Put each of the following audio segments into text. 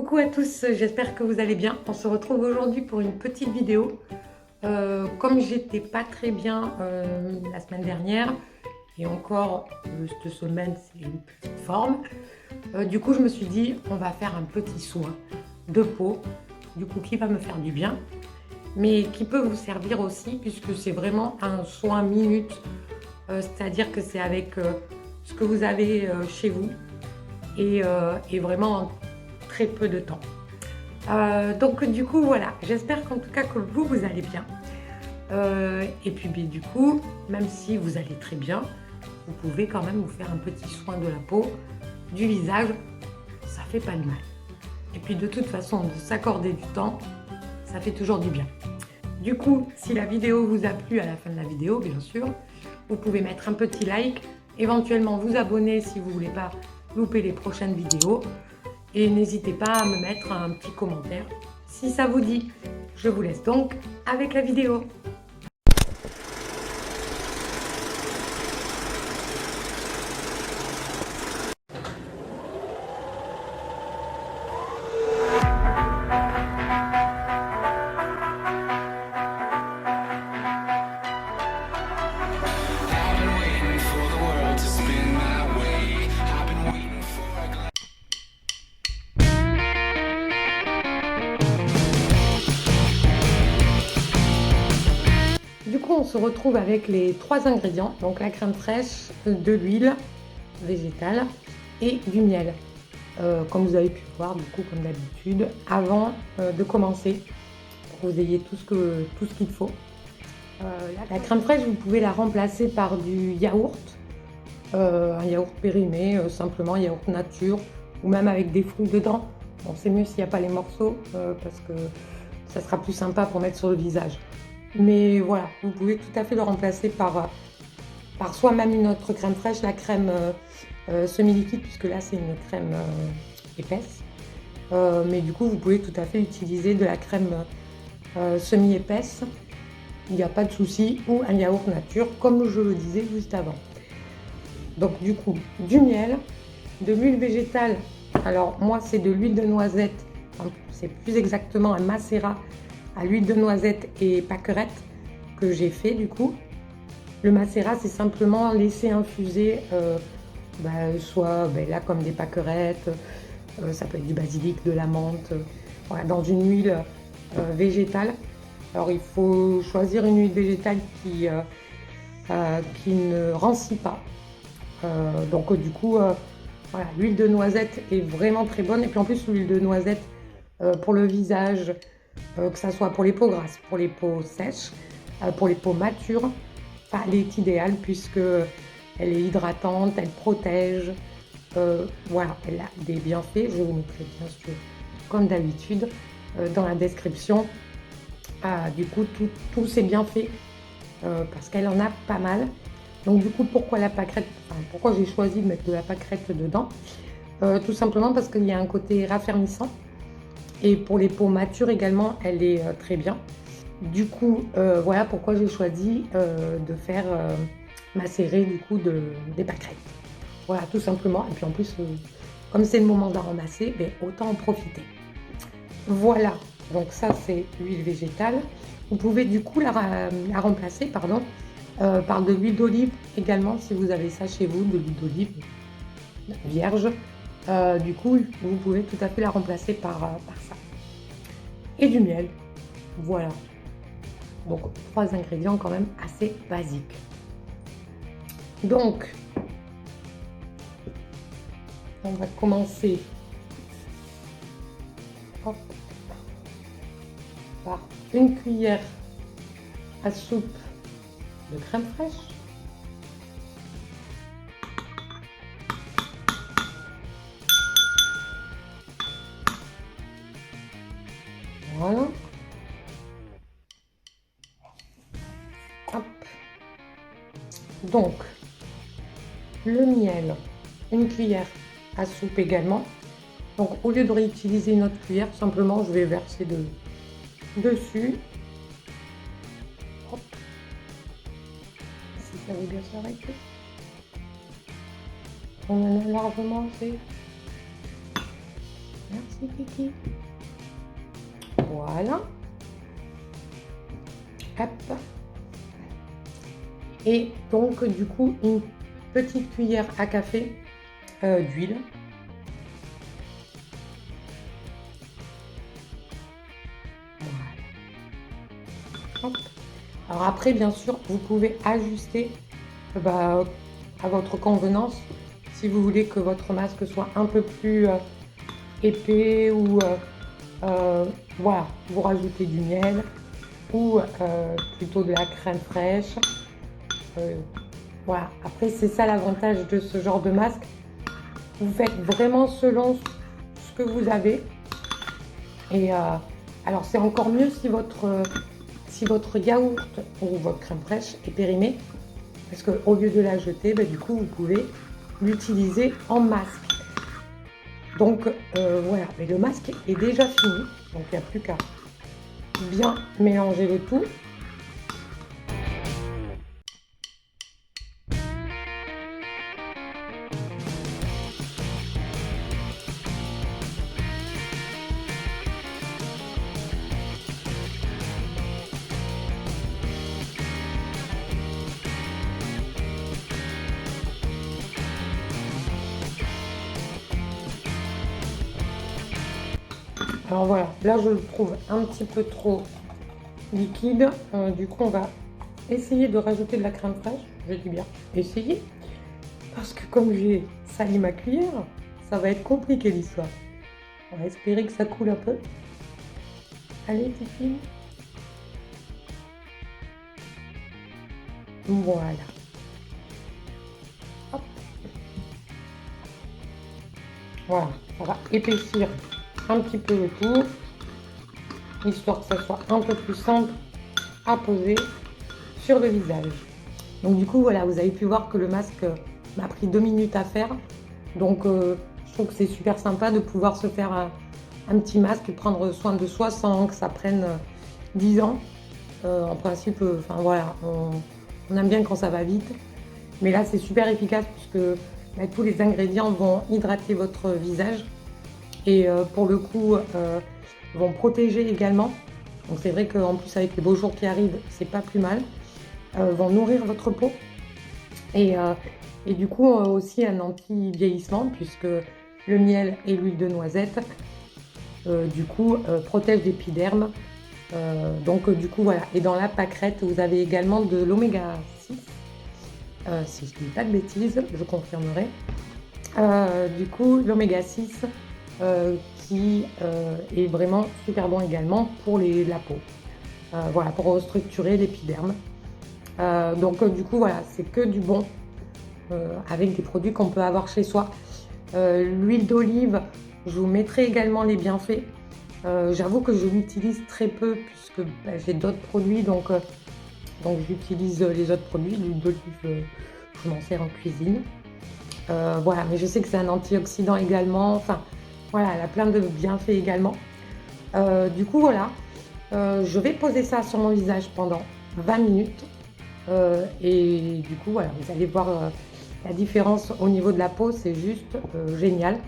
Coucou à tous, j'espère que vous allez bien. On se retrouve aujourd'hui pour une petite vidéo. Comme j'étais pas très bien la semaine dernière, et encore cette semaine c'est une petite forme, du coup je me suis dit on va faire un petit soin de peau, du coup qui va me faire du bien, mais qui peut vous servir aussi puisque c'est vraiment un soin minute, c'est-à-dire que c'est avec ce que vous avez chez vous et vraiment en très peu de temps. Donc du coup voilà, j'espère qu'en tout cas que vous allez bien. Et puis du coup, même si vous allez très bien, vous pouvez quand même vous faire un petit soin de la peau, du visage, ça fait pas de mal. Et puis de toute façon, de s'accorder du temps, ça fait toujours du bien. Du coup, si la vidéo vous a plu à la fin de la vidéo, bien sûr, vous pouvez mettre un petit like, éventuellement vous abonner si vous ne voulez pas louper les prochaines vidéos. Et n'hésitez pas à me mettre un petit commentaire si ça vous dit. Je vous laisse donc avec la vidéo. Du coup, on se retrouve avec les 3 ingrédients, donc la crème fraîche, de l'huile végétale et du miel. Comme vous avez pu voir, du coup, comme d'habitude, avant de commencer, pour que vous ayez tout ce qu'il faut. La crème fraîche, vous pouvez la remplacer par du yaourt, un yaourt périmé, simplement yaourt nature, ou même avec des fruits dedans. Bon, c'est mieux s'il n'y a pas les morceaux, parce que ça sera plus sympa pour mettre sur le visage. Mais voilà, vous pouvez tout à fait le remplacer par soit même une autre crème fraîche, la crème semi-liquide, puisque là c'est une crème épaisse. Mais du coup, vous pouvez tout à fait utiliser de la crème semi-épaisse, il n'y a pas de souci, ou un yaourt nature, comme je le disais juste avant. Donc du coup, du miel, de l'huile végétale. Alors moi, c'est de l'huile de noisette, c'est plus exactement un macérat à l'huile de noisette et pâquerette que j'ai fait du coup. Le macérat, c'est simplement laisser infuser soit là comme des pâquerettes, ça peut être du basilic, de la menthe, voilà, dans une huile végétale. Alors il faut choisir une huile végétale qui ne rancit pas. Donc du coup, voilà, l'huile de noisette est vraiment très bonne. Et puis en plus, l'huile de noisette pour le visage, que ça soit pour les peaux grasses, pour les peaux sèches, pour les peaux matures, elle est idéale puisque elle est hydratante, elle protège, voilà, elle a des bienfaits. Je vous mettrai bien sûr, comme d'habitude, dans la description, du coup, tous ces bienfaits, parce qu'elle en a pas mal. Donc du coup, pourquoi la pâquerette, pourquoi j'ai choisi de mettre de la pâquerette dedans, tout simplement parce qu'il y a un côté raffermissant. Et pour les peaux matures également, elle est très bien. Du coup, voilà pourquoi j'ai choisi de faire macérer du coup des pâquerettes. Voilà, tout simplement. Et puis en plus, comme c'est le moment d'en ramasser, autant en profiter. Voilà, donc ça c'est l'huile végétale. Vous pouvez du coup la remplacer par de l'huile d'olive également, si vous avez ça chez vous, de l'huile d'olive vierge. Du coup, vous pouvez tout à fait la remplacer par ça. Et du miel, voilà. Donc 3 ingrédients quand même assez basiques. Donc, on va commencer par une cuillère à soupe de crème fraîche. Voilà. Hop. Donc, le miel, une cuillère à soupe également. Donc, au lieu de réutiliser une autre cuillère, simplement, je vais verser dessus. Hop. Si ça veut bien s'arrêter. On en a largement assez. Merci Kiki. Voilà. Hop. Et donc du coup une petite cuillère à café d'huile. Voilà. Hop. Alors après bien sûr vous pouvez ajuster à votre convenance si vous voulez que votre masque soit un peu plus épais ou voilà, vous rajoutez du miel ou plutôt de la crème fraîche. Voilà, après c'est ça l'avantage de ce genre de masque. Vous faites vraiment selon ce que vous avez. Et alors c'est encore mieux si votre yaourt ou votre crème fraîche est périmée. Parce qu'au lieu de la jeter, du coup vous pouvez l'utiliser en masque. Donc voilà, mais le masque est déjà fini. Donc il n'y a plus qu'à bien mélanger le tout. Alors voilà, là je le trouve un petit peu trop liquide. Du coup, on va essayer de rajouter de la crème fraîche. Je dis bien essayer. Parce que comme j'ai sali ma cuillère, ça va être compliqué l'histoire. On va espérer que ça coule un peu. Allez, Titi. Voilà. Hop. Voilà, on va épaissir un petit peu le tout, histoire que ça soit un peu plus simple à poser sur le visage. Donc du coup, voilà, vous avez pu voir que le masque m'a pris 2 minutes à faire. Donc je trouve que c'est super sympa de pouvoir se faire un petit masque et prendre soin de soi sans que ça prenne 10 ans. En principe, enfin voilà, on aime bien quand ça va vite. Mais là, c'est super efficace puisque tous les ingrédients vont hydrater votre visage. Et pour le coup, vont protéger également. Donc c'est vrai qu'en plus avec les beaux jours qui arrivent, c'est pas plus mal. Vont nourrir votre peau. Et du coup, aussi un anti-vieillissement puisque le miel et l'huile de noisette, du coup, protègent l'épiderme. Donc du coup, voilà. Et dans la pâquerette, vous avez également de l'oméga 6. Si je ne dis pas de bêtises, je confirmerai. Du coup, l'oméga 6 qui est vraiment super bon également pour la peau. Voilà, pour restructurer l'épiderme. Donc du coup, voilà, c'est que du bon avec des produits qu'on peut avoir chez soi. L'huile d'olive, je vous mettrai également les bienfaits. J'avoue que je l'utilise très peu puisque j'ai d'autres produits, donc j'utilise les autres produits. L'huile d'olive, je m'en sers en cuisine. Voilà, mais je sais que c'est un antioxydant également. Enfin, voilà, elle a plein de bienfaits également. Du coup, voilà, je vais poser ça sur mon visage pendant 20 minutes. Et du coup, voilà, vous allez voir la différence au niveau de la peau, c'est juste génial.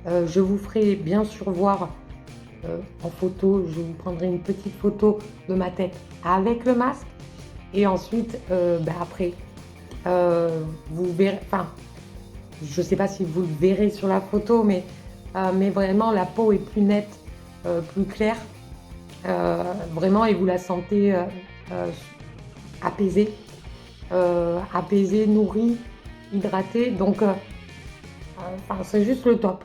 Je vous ferai bien sûr voir en photo, je vous prendrai une petite photo de ma tête avec le masque. Et ensuite, après, vous verrez, enfin, je ne sais pas si vous le verrez sur la photo, mais vraiment la peau est plus nette, plus claire, vraiment, et vous la sentez apaisée, nourrie, hydratée, donc c'est juste le top.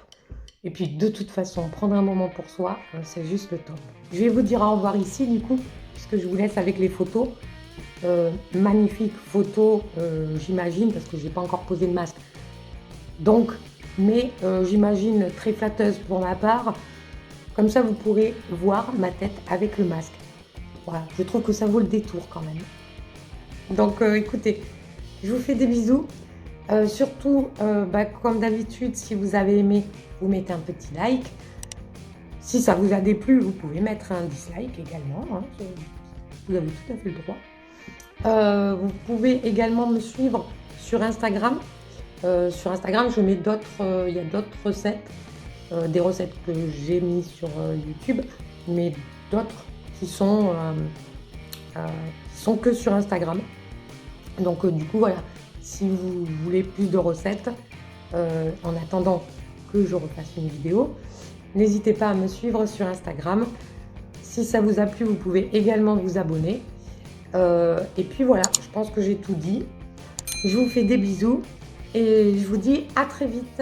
Et puis de toute façon, prendre un moment pour soi, c'est juste le top. Je vais vous dire au revoir ici du coup, puisque je vous laisse avec les photos. Magnifique photo, j'imagine, parce que je n'ai pas encore posé le masque. Donc, mais j'imagine très flatteuse pour ma part. Comme ça, vous pourrez voir ma tête avec le masque. Voilà, je trouve que ça vaut le détour quand même. Donc, écoutez, je vous fais des bisous. Surtout, comme d'habitude, si vous avez aimé, vous mettez un petit like. Si ça vous a déplu, vous pouvez mettre un dislike également. Hein, vous avez tout à fait le droit. Vous pouvez également me suivre sur Instagram. Sur Instagram, je mets il y a d'autres recettes des recettes que j'ai mis sur YouTube, mais d'autres qui sont que sur Instagram. Donc du coup voilà, si vous voulez plus de recettes, en attendant que je refasse une vidéo, n'hésitez pas à me suivre sur Instagram. Si ça vous a plu, vous pouvez également vous abonner. Et puis voilà, je pense que j'ai tout dit. Je vous fais des bisous et je vous dis à très vite.